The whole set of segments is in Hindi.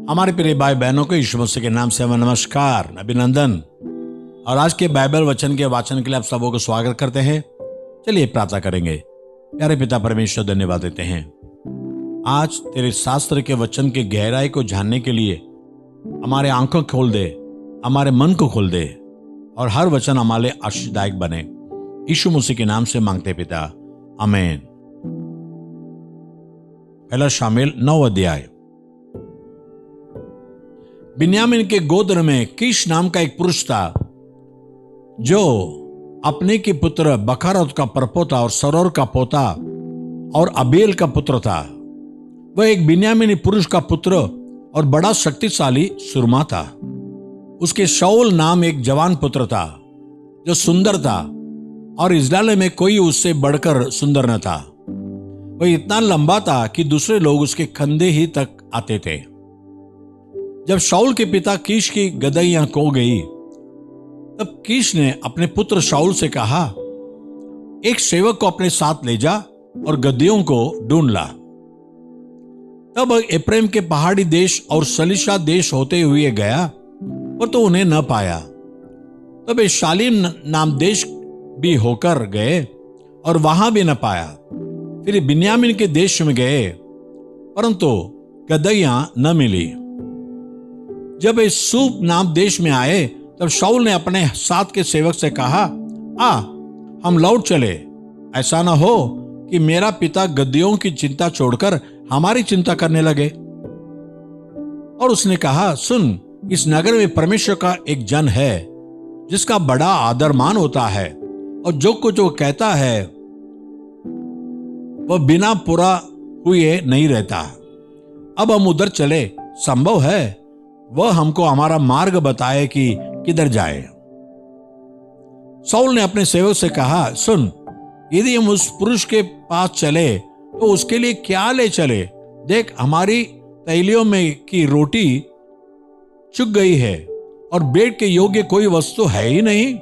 हमारे प्रिय भाई बहनों को यीशु मसीह के नाम से हमें नमस्कार, अभिनंदन। और आज के बाइबल वचन के वाचन के लिए आप सबों को स्वागत करते हैं। चलिए प्रार्थना करेंगे। प्यारे पिता परमेश्वर, धन्यवाद देते हैं आज तेरे शास्त्र के वचन की गहराई को जानने के लिए। हमारे आंखों खोल दे, हमारे मन को खोल दे और हर वचन हमारे आशीर्वाददायक बने। यीशु मसीह के नाम से मांगते पिता, आमीन। पहला शामुएल 9 अध्याय। बिन्यामीन के गोत्र में कीश नाम का एक पुरुष था जो अपने के पुत्र बकरत का परपोता और सरोर का पोता और अबेल का पुत्र था। वह एक बिन्यामीनी पुरुष का पुत्र और बड़ा शक्तिशाली सुरमा था। उसके शाऊल नाम एक जवान पुत्र था जो सुंदर था और इस्राएल में कोई उससे बढ़कर सुंदर न था। वह इतना लंबा था कि दूसरे लोग उसके कंधे ही तक आते थे। जब शाऊल के पिता कीश की गदहियां खो गई, तब कीश ने अपने पुत्र शाऊल से कहा, एक सेवक को अपने साथ ले जा और गदहियों को ढूंढ ला। तब एफ्रेम के पहाड़ी देश और सलीशा देश होते हुए गया, पर तो उन्हें न पाया। तब वे शालीम नाम देश भी होकर गए और वहां भी न पाया। फिर बिन्यामीन के देश में गए, परंतु गदहियां न मिली। जब वे सूप नाम देश में आए, तब शाऊल ने अपने साथ के सेवक से कहा, हम लौट चले। ऐसा न हो कि मेरा पिता गदहियों की चिंता छोड़कर हमारी चिंता करने लगे। और उसने कहा, सुन, इस नगर में परमेश्वर का एक जन है जिसका बड़ा आदर मान होता है, और जो कुछ वो कहता है वह बिना पूरा हुए नहीं रहता। अब हम उधर चले, संभव है वह हमको हमारा मार्ग बताए कि किधर जाए। शाऊल ने अपने सेवक से कहा, सुन, यदि हम उस पुरुष के पास चले तो उसके लिए क्या ले चले? देख, हमारी तैलियों में की रोटी चुक गई है और बेट के योग्य कोई वस्तु है ही नहीं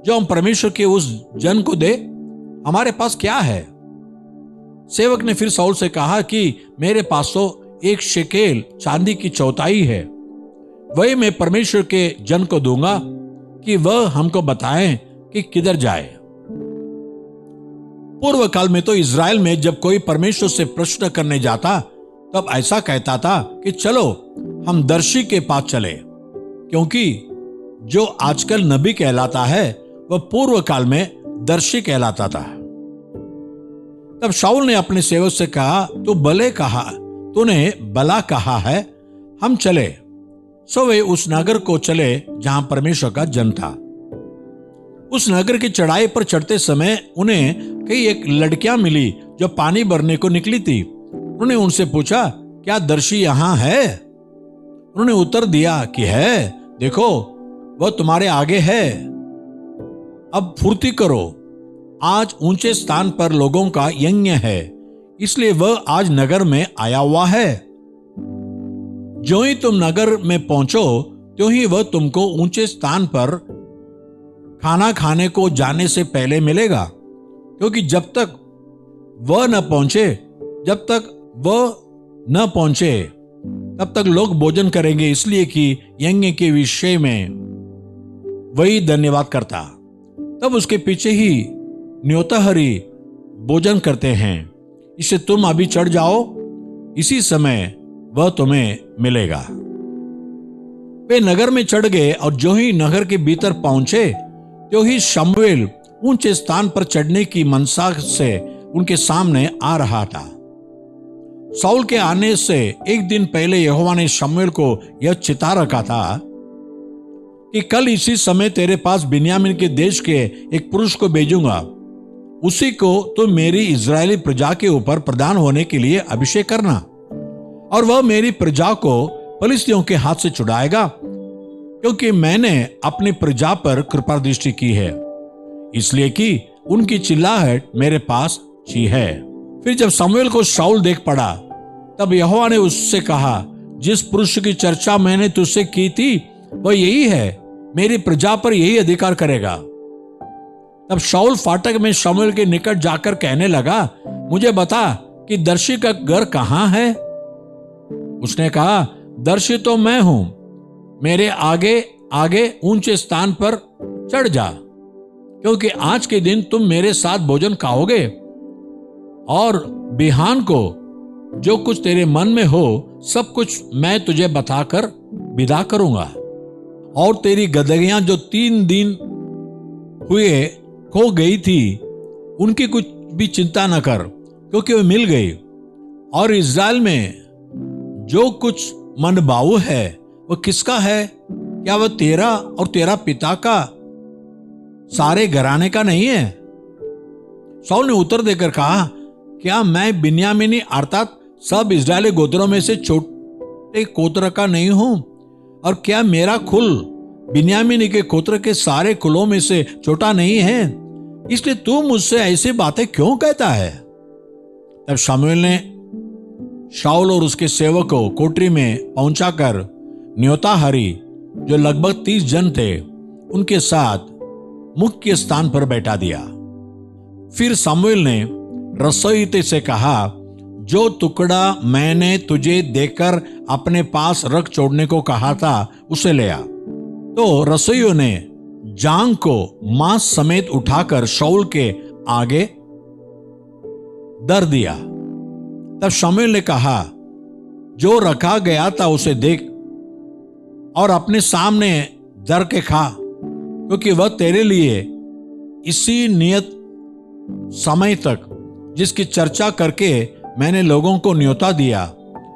जो हम परमेश्वर के उस जन को दे। हमारे पास क्या है? सेवक ने फिर शाऊल से कहा कि मेरे पास तो एक शेकेल चांदी की चौथाई है, वही मैं परमेश्वर के जन को दूंगा कि वह हमको बताएं कि किधर जाए। पूर्व काल में तो इज़राइल में जब कोई परमेश्वर से प्रश्न करने जाता, तब ऐसा कहता था कि चलो हम दर्शी के पास चले, क्योंकि जो आजकल नबी कहलाता है वह पूर्व काल में दर्शी कहलाता था। तब शाऊल ने अपने सेवक से कहा, तूने भला कहा है, हम चले। सो वे उस नगर को चले जहां परमेश्वर का जन था। उस नगर की चढ़ाई पर चढ़ते समय उन्हें कई एक लड़कियां मिली जो पानी भरने को निकली थी। उन्होंने उनसे पूछा, क्या दर्शी यहां है? उन्होंने उत्तर दिया कि है, देखो वह तुम्हारे आगे है। अब फुर्ती करो, आज ऊंचे स्थान पर लोगों का यज्ञ है, इसलिए वह आज नगर में आया हुआ है। जो ही तुम नगर में पहुंचो, त्यों ही वह तुमको ऊंचे स्थान पर खाना खाने को जाने से पहले मिलेगा, क्योंकि जब तक वह न पहुंचे तब तक लोग भोजन करेंगे, इसलिए कि यज्ञ के विषय में वही धन्यवाद करता। तब उसके पीछे ही न्योताहरी भोजन करते हैं। इससे तुम अभी चढ़ जाओ, इसी समय वह तुम्हें मिलेगा। वे नगर में चढ़ गए और जो ही नगर के भीतर पहुंचे, त्यों ही शमूएल ऊंचे स्थान पर चढ़ने की मनसा से उनके सामने आ रहा था। शाऊल के आने से एक दिन पहले यहोवा ने शमूएल को यह चिता रखा था कि कल इसी समय तेरे पास बिन्यामीन के देश के एक पुरुष को भेजूंगा। उसी को तुम मेरी इजरायली प्रजा के ऊपर प्रधान होने के लिए अभिषेक करना, और वह मेरी प्रजा को फलिस्तियों के हाथ से छुड़ाएगा, क्योंकि मैंने अपनी प्रजा पर कृपा दृष्टि की है, इसलिए कि उनकी चिल्लाहट मेरे पास छी है। फिर जब शमूएल को शाऊल देख पड़ा, तब यहोवा ने उससे कहा, जिस पुरुष की चर्चा मैंने तुझसे की थी वह यही है, मेरी प्रजा पर यही अधिकार करेगा। तब शाऊल फाटक में शमूएल के निकट जाकर कहने लगा, मुझे बता कि दर्शी का घर कहां है? उसने कहा, दर्शी तो मैं हूं, मेरे आगे आगे ऊंचे स्थान पर चढ़ जा, क्योंकि आज के दिन तुम मेरे साथ भोजन खाओगे और बिहान को जो कुछ तेरे मन में हो सब कुछ मैं तुझे बताकर विदा करूंगा। और तेरी गदगियां जो 3 दिन हुए खो गई थी, उनकी कुछ भी चिंता न कर, क्योंकि वो मिल गई। और इज़राइल में जो कुछ मनभाऊ है वो किसका है? क्या वह तेरा और तेरा पिता का सारे घराने का नहीं है? शाऊल ने उत्तर देकर कहा, क्या मैं बिन्यामीनी अर्थात सब इज़राइली गोत्रों में से छोटे गोत्र का नहीं हूं? और क्या मेरा कुल बिन्यामीनी के गोत्र के सारे कुलों में से छोटा नहीं है? इसलिए तू मुझसे ऐसी बातें क्यों कहता है? तब शमूएल ने शाऊल और उसके सेवक को कोठरी में पहुंचाकर न्योताहारी जो लगभग 30 जन थे उनके साथ मुख्य स्थान पर बैठा दिया। फिर शमूएल ने रसोईते से कहा, जो टुकड़ा मैंने तुझे देकर अपने पास रख छोड़ने को कहा था उसे ले आ। तो रसोइयों ने जांग को मांस समेत उठाकर शाऊल के आगे धर दिया। तब शमूएल ने कहा, जो रखा गया था उसे देख और अपने सामने धर के खा, क्योंकि वह तेरे लिए इसी नियत समय तक जिसकी चर्चा करके मैंने लोगों को न्योता दिया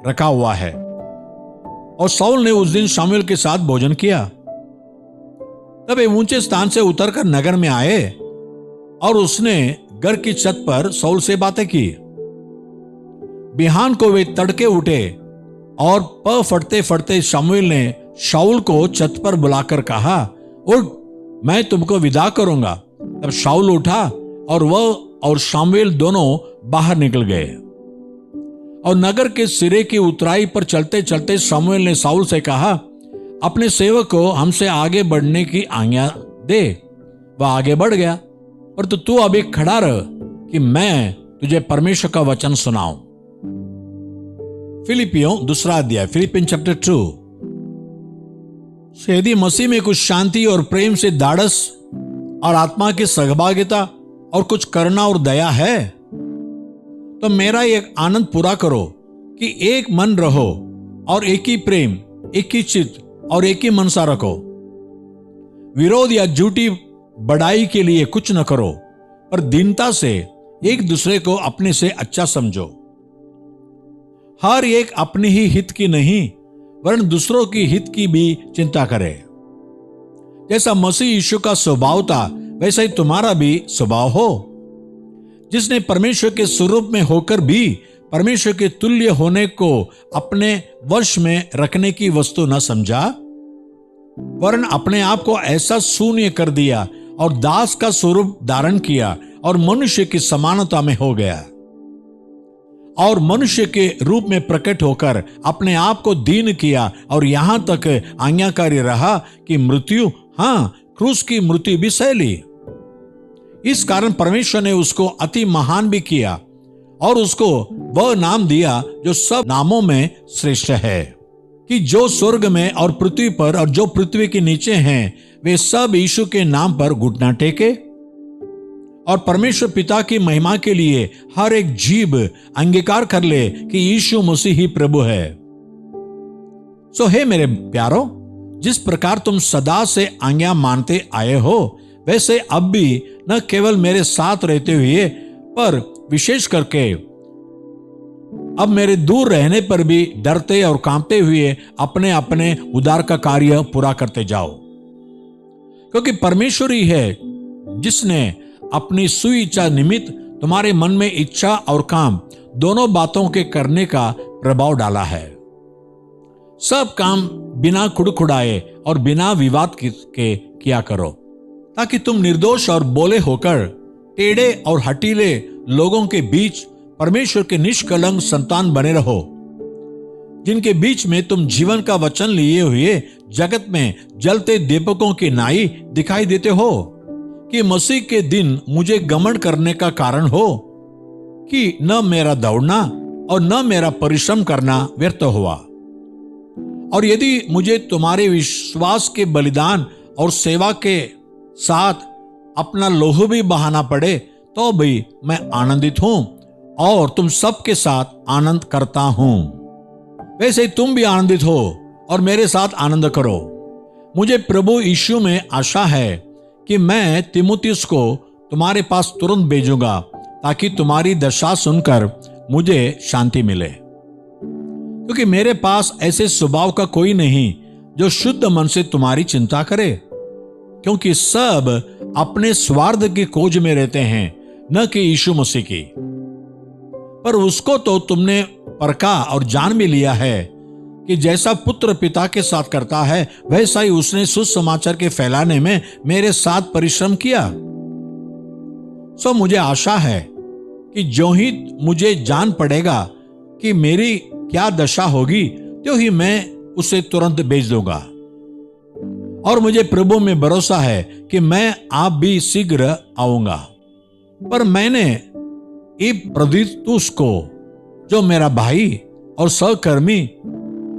रखा हुआ है। और शाऊल ने उस दिन शमूएल के साथ भोजन किया। तब वे ऊंचे स्थान से उतरकर नगर में आए और उसने घर की छत पर शाऊल से बातें की। बिहान को वे तड़के उठे और प फटते फटते शमूएल ने शाऊल को छत पर बुलाकर कहा, उठ, मैं तुमको विदा करूंगा। तब शाऊल उठा और वह और शमूएल दोनों बाहर निकल गए। और नगर के सिरे की उतराई पर चलते चलते शमूएल ने शाऊल से कहा, अपने सेवक को हमसे आगे बढ़ने की आज्ञा दे। वह आगे बढ़ गया, पर तू अभी खड़ा रह कि मैं तुझे परमेश्वर का वचन सुनाऊं। फिलिपियों 2 अध्याय, फिलिपियन चैप्टर 2। यदि मसीह में कुछ शांति और प्रेम से दाढ़स और आत्मा की सहभागिता और कुछ करुणा और दया है, तो मेरा एक आनंद पूरा करो कि एक मन रहो और एक ही प्रेम, एक ही चित्त और एक ही मनसा रखो। विरोध या झूठी बढ़ाई के लिए कुछ न करो, पर दीनता से एक दूसरे को अपने से अच्छा समझो। हर एक अपने ही हित की नहीं, वरन दूसरों की हित की भी चिंता करे। जैसा मसीह यीशु का स्वभाव था, वैसा ही तुम्हारा भी स्वभाव हो, जिसने परमेश्वर के स्वरूप में होकर भी परमेश्वर के तुल्य होने को अपने वश में रखने की वस्तु न समझा, वरन अपने आप को ऐसा शून्य कर दिया और दास का स्वरूप धारण किया और मनुष्य की समानता में हो गया। और मनुष्य के रूप में प्रकट होकर अपने आप को दीन किया और यहां तक आज्ञाकारी रहा कि मृत्यु, क्रूस की मृत्यु भी सह ली। इस कारण परमेश्वर ने उसको अति महान भी किया और उसको वह नाम दिया जो सब नामों में श्रेष्ठ है, कि जो स्वर्ग में और पृथ्वी पर और जो पृथ्वी के नीचे हैं, वे सब यीशु के नाम पर घुटना टेके और परमेश्वर पिता की महिमा के लिए हर एक जीव अंगीकार कर ले कि यीशु मसीह ही प्रभु है। सो हे मेरे प्यारो, जिस प्रकार तुम सदा से आज्ञा मानते आए हो, वैसे अब भी न केवल मेरे साथ रहते हुए, पर विशेष करके अब मेरे दूर रहने पर भी डरते और कांपते हुए अपने अपने उद्धार का कार्य पूरा करते जाओ। क्योंकि परमेश्वर ही है जिसने अपनी सुइच्छा निमित्त तुम्हारे मन में इच्छा और काम दोनों बातों के करने का प्रभाव डाला है। सब काम बिना खुड़खुड़ाए और बिना विवाद के किया करो, ताकि तुम निर्दोष और बोले होकर टेढ़े और हटीले लोगों के बीच परमेश्वर के निष्कलंक संतान बने रहो, जिनके बीच में तुम जीवन का वचन लिए हुए जगत में जलते दीपकों की नाई दिखाई देते हो, कि मसीह के दिन मुझे घमंड करने का कारण हो कि न मेरा दौड़ना और न मेरा परिश्रम करना व्यर्थ हुआ। और यदि मुझे तुम्हारे विश्वास के बलिदान और सेवा के साथ अपना लोह भी बहाना पड़े तो भी मैं आनंदित हूं और तुम सबके साथ आनंद करता हूं। वैसे ही तुम भी आनंदित हो और मेरे साथ आनंद करो। मुझे प्रभु यीशु में आशा है कि मैं तीमुथियुस को तुम्हारे पास तुरंत भेजूंगा ताकि तुम्हारी दशा सुनकर मुझे शांति मिले, क्योंकि मेरे पास ऐसे स्वभाव का कोई नहीं जो शुद्ध मन से तुम्हारी चिंता करे, क्योंकि सब अपने स्वार्थ की खोज में रहते हैं, न कि यीशु मसीह की। पर उसको तो तुमने परखा और जान भी लिया है कि जैसा पुत्र पिता के साथ करता है वैसा ही उसने सुसमाचार के फैलाने में मेरे साथ परिश्रम किया। सो मुझे आशा है कि जो ही मुझे जान पड़ेगा कि मेरी क्या दशा होगी तो ही मैं उसे तुरंत भेज दूंगा। और मुझे प्रभु में भरोसा है कि मैं आप भी शीघ्र आऊंगा। पर मैंने इपफ्रोदीतुस को, जो मेरा भाई और सहकर्मी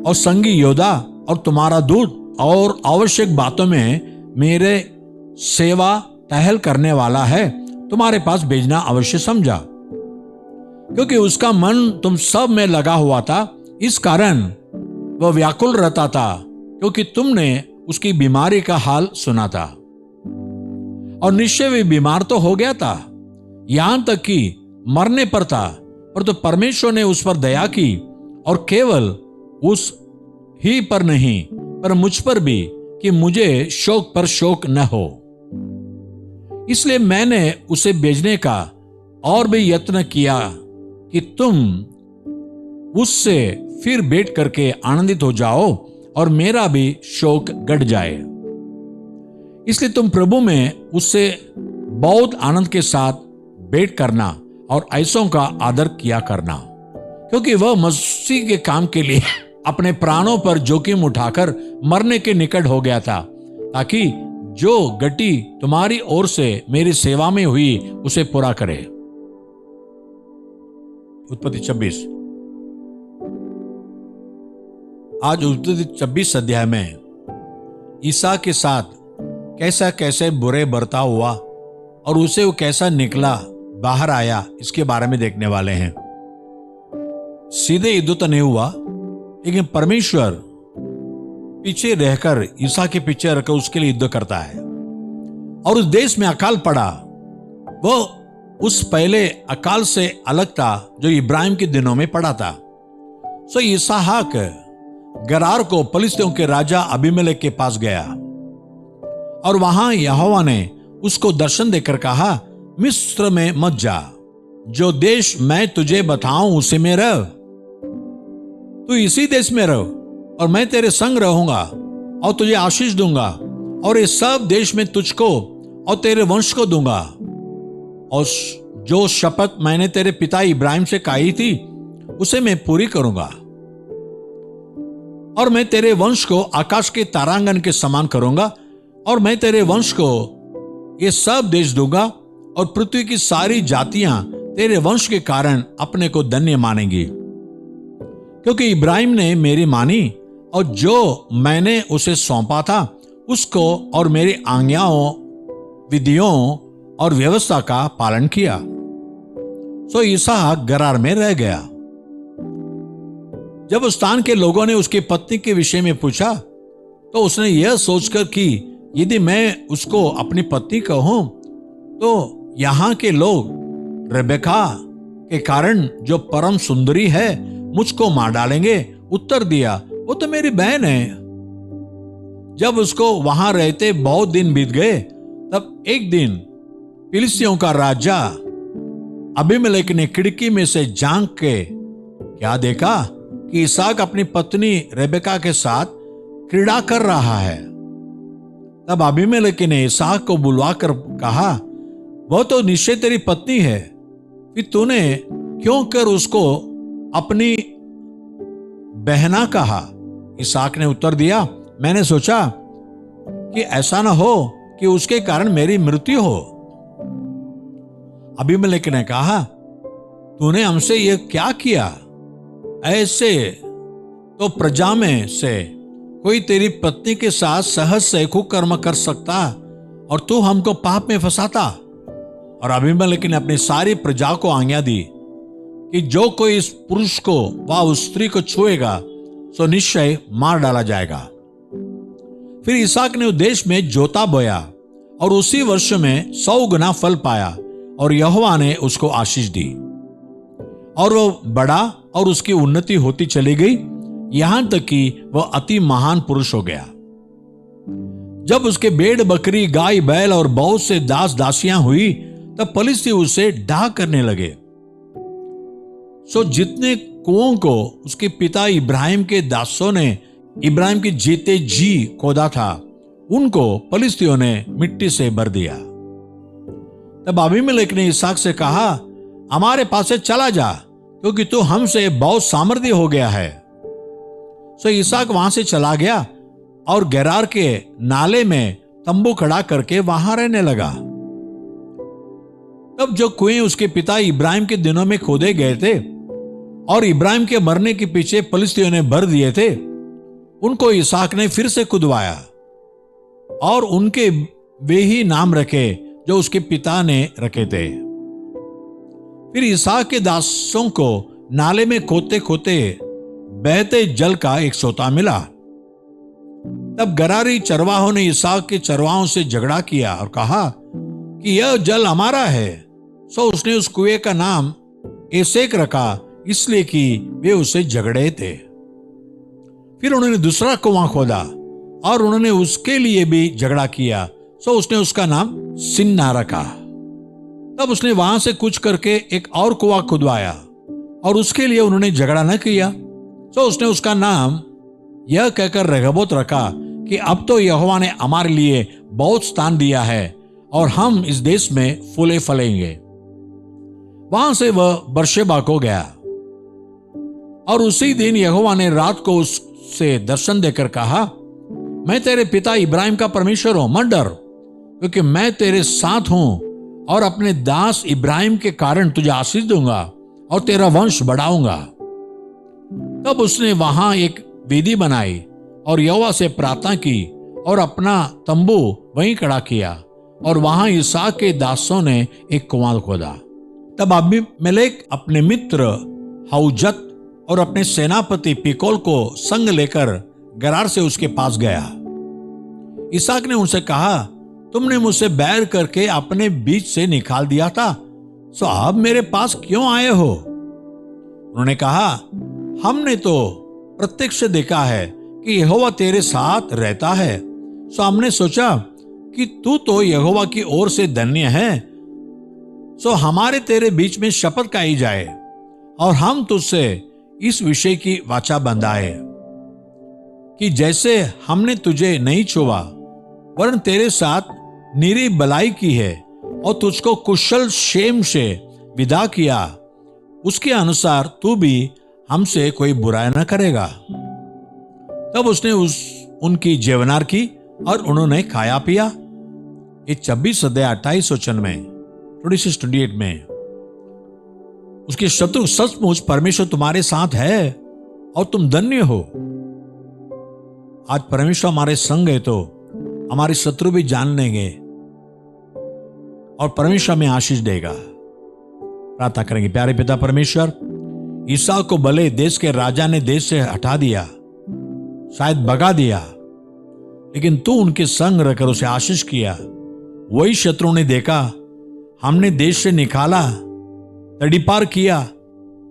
और संगी योद्धा और तुम्हारा दूत और आवश्यक बातों में मेरे सेवा टहल करने वाला है, तुम्हारे पास भेजना अवश्य समझा, क्योंकि उसका मन तुम सब में लगा हुआ था। इस कारण वह व्याकुल रहता था, क्योंकि तुमने उसकी बीमारी का हाल सुना था। और निश्चय वे बीमार तो हो गया था, यहां तक कि मरने पर था, पर तो परमेश्वर ने उस पर दया की और केवल उस ही पर नहीं पर मुझ पर भी, कि मुझे शोक पर शोक न हो। इसलिए मैंने उसे भेजने का और भी यत्न किया कि तुम उससे फिर भेंट करके आनंदित हो जाओ और मेरा भी शोक घट जाए। इसलिए तुम प्रभु में उससे बहुत आनंद के साथ भेंट करना और ऐसों का आदर किया करना, क्योंकि वह मसीह के काम के लिए अपने प्राणों पर जोखिम उठाकर मरने के निकट हो गया था, ताकि जो गति तुम्हारी ओर से मेरी सेवा में हुई उसे पूरा करे। उत्पत्ति 26। आज उत्पत्ति 26 अध्याय में ईसा के साथ कैसा कैसे बुरे बर्ताव हुआ और उसे वो कैसा निकला बाहर आया, इसके बारे में देखने वाले हैं। सीधे युद्ध तो नहीं हुआ, लेकिन परमेश्वर पीछे रहकर ईसा के पीछे रहकर उसके लिए युद्ध करता है। और उस देश में अकाल पड़ा, वो उस पहले अकाल से अलग था जो इब्राहिम के दिनों में पड़ा था। सो इसहाक गरार को फलिस्तियों के राजा अबीमेलेक के पास गया और वहां यहोवा ने उसको दर्शन देकर कहा, मिस्र में मत जा, जो देश मैं तुझे बताऊं उसी में रह। तू इसी देश में रह और मैं तेरे संग रहूंगा और तुझे आशीष दूंगा और इस सब देश में तुझको और तेरे वंश को दूंगा, और जो शपथ मैंने तेरे पिता इब्राहिम से खाई थी उसे मैं पूरी करूंगा। और मैं तेरे वंश को आकाश के तारांगन के समान करूंगा, और मैं तेरे वंश को ये सब देश दूंगा, और पृथ्वी की सारी जातियां तेरे वंश के कारण अपने को धन्य मानेंगी, क्योंकि इब्राहिम ने मेरी मानी और जो मैंने उसे सौंपा था उसको और मेरी आज्ञाओं, विधियों और व्यवस्था का पालन किया। सो इसहाक गरार में रह गया। जब उस स्थान के लोगों ने उसकी पत्नी के विषय में पूछा तो उसने यह सोचकर कि यदि मैं उसको अपनी पत्नी कहूं तो यहां के लोग रेबेका के कारण, जो परम सुंदरी है, मुझको मार डालेंगे। उत्तर दिया, वो तो मेरी बहन है। जब उसको वहां रहते बहुत दिन बीत गए, तब एक दिन फिलिस्तियों का राजा अबीमेलेक ने खिड़की में से झांक के क्या देखा कि इसहाक अपनी पत्नी रेबेका के साथ क्रीड़ा कर रहा है। तब अबीमेलेक ने इसहाक को बुलवाकर कहा, वह तो निश्चय तेरी पत्नी है, फिर तूने क्यों कर उसको अपनी बहना कहा? इसहाक ने उत्तर दिया, मैंने सोचा कि ऐसा ना हो कि उसके कारण मेरी मृत्यु हो। अबीमेलेक ने कहा, तूने हमसे यह क्या किया? ऐसे तो प्रजा में से कोई तेरी पत्नी के साथ सहज से कुकर्म कर सकता और तू हमको पाप में फंसाता। और अबीमेलेक ने अपनी सारी प्रजा को आज्ञा दी कि जो कोई इस पुरुष को व उस स्त्री को छुएगा सो निश्चय मार डाला जाएगा। फिर इसहाक ने उस देश में जोता बोया और उसी वर्ष में 100 गुना फल पाया और यहोवा ने उसको आशीष दी और वह बड़ा और उसकी उन्नति होती चली गई, यहां तक कि वह अति महान पुरुष हो गया। जब उसके भेड़ बकरी गाय बैल और बहुत से दास दासियां हुई तब फलिस्ती उसे डाह करने लगे। सो जितने कुओं को उसके पिता इब्राहिम के दासों ने इब्राहिम के जीते जी खोदा था उनको फलिस्तियों ने मिट्टी से भर दिया। तब अबीमेलेक ने इसहाक से कहा, हमारे पास से चला जा, क्योंकि तू हमसे बहुत सामर्थ्य हो गया है। सो इसहाक वहां से चला गया और गेरार के नाले में तंबू खड़ा करके वहां रहने लगा। तब जो कुएं उसके पिता इब्राहिम के दिनों में खोदे गए थे और इब्राहिम के मरने के पीछे फलिस्तियों ने भर दिए थे, उनको इसहाक ने फिर से खुदवाया और उनके वे ही नाम रखे जो उसके पिता ने रखे थे। फिर इसहाक के दासों को नाले में खोदते खोदते बहते जल का एक सोता मिला। तब गरारी चरवाहों ने इसहाक के चरवाहों से झगड़ा किया और कहा कि यह जल हमारा है। सो उसने उस कुएं का नाम एसेक रखा, इसलिए कि वे उससे झगड़े थे। फिर उन्होंने दूसरा कुआं खोदा और उन्होंने उसके लिए भी झगड़ा किया, सो उसने उसका नाम सिन्ना रखा। तब उसने वहां से कुछ करके एक और कुआं खुदवाया और उसके लिए उन्होंने झगड़ा न किया, सो उसने उसका नाम यह कहकर रेहोबोत रखा कि अब तो यहोवा ने हमारे लिए बहुत स्थान दिया है और हम इस देश में फूले फलेंगे। वहां से वह बर्शेबा को गया और उसी दिन यहोवा ने रात को उससे दर्शन देकर कहा, मैं तेरे पिता इब्राहिम का परमेश्वर हूं, मत डर, क्योंकि मैं तेरे साथ हूं और अपने दास इब्राहिम के कारण तुझे आशीष दूंगा और तेरा वंश बढ़ाऊंगा। तब उसने वहां एक वेदी बनाई और यहोवा से प्रार्थना की और अपना तंबू वहीं खड़ा किया और वहां इसहाक के दासों ने एक कुआं खोदा। तब अबीमेलेक अपने मित्र हौजत और अपने सेनापति पिकोल को संग लेकर गरार से उसके पास गया। इसहाक ने उनसे कहा, तुमने मुझसे बैर करके अपने बीच से निकाल दिया था, सो अब मेरे पास क्यों आए हो? उन्होंने कहा, हमने तो प्रत्यक्ष देखा है कि यहोवा तेरे साथ रहता है, सो हमने सोचा कि तू तो यहोवा की ओर से धन्य है, सो हमारे तेरे बीच में शपथ खाई जाए और हम तुझसे इस विषय की वाचा बंधाए कि जैसे हमने तुझे नहीं छुआ वरन तेरे साथ निरी भलाई की है और तुझको कुशल क्षेम से विदा किया, उसके अनुसार तू भी हमसे कोई बुराई न करेगा। तब उसने उनकी जेवनार की और उन्होंने खाया पिया। ये 26 अध्याय 28 वचन में 26-28 में उसके शत्रु, सचमुच परमेश्वर तुम्हारे साथ है और तुम धन्य हो। आज परमेश्वर हमारे संग है तो हमारे शत्रु भी जान लेंगे और परमेश्वर में आशीष देगा। प्रार्थना करेंगे। प्यारे पिता परमेश्वर, इसहाक को भले देश के राजा ने देश से हटा दिया, शायद भगा दिया, लेकिन तू उनके संग रहकर उसे आशीष किया। वही शत्रु ने देखा, हमने देश से निकाला, तड़ीपार किया,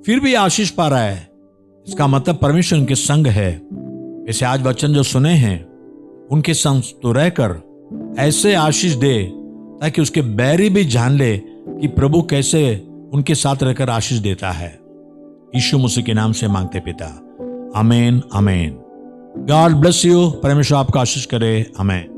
फिर भी आशीष पा रहा है, इसका मतलब परमेश्वर उनके संग है। ऐसे आज वचन जो सुने हैं उनके संग तो रहकर ऐसे आशीष दे ताकि उसके बैरी भी जान ले कि प्रभु कैसे उनके साथ रहकर आशीष देता है। यीशु मसीह के नाम से मांगते पिता, आमीन आमीन। God bless you. परमेश्वर आपका आशीष करे। आमीन।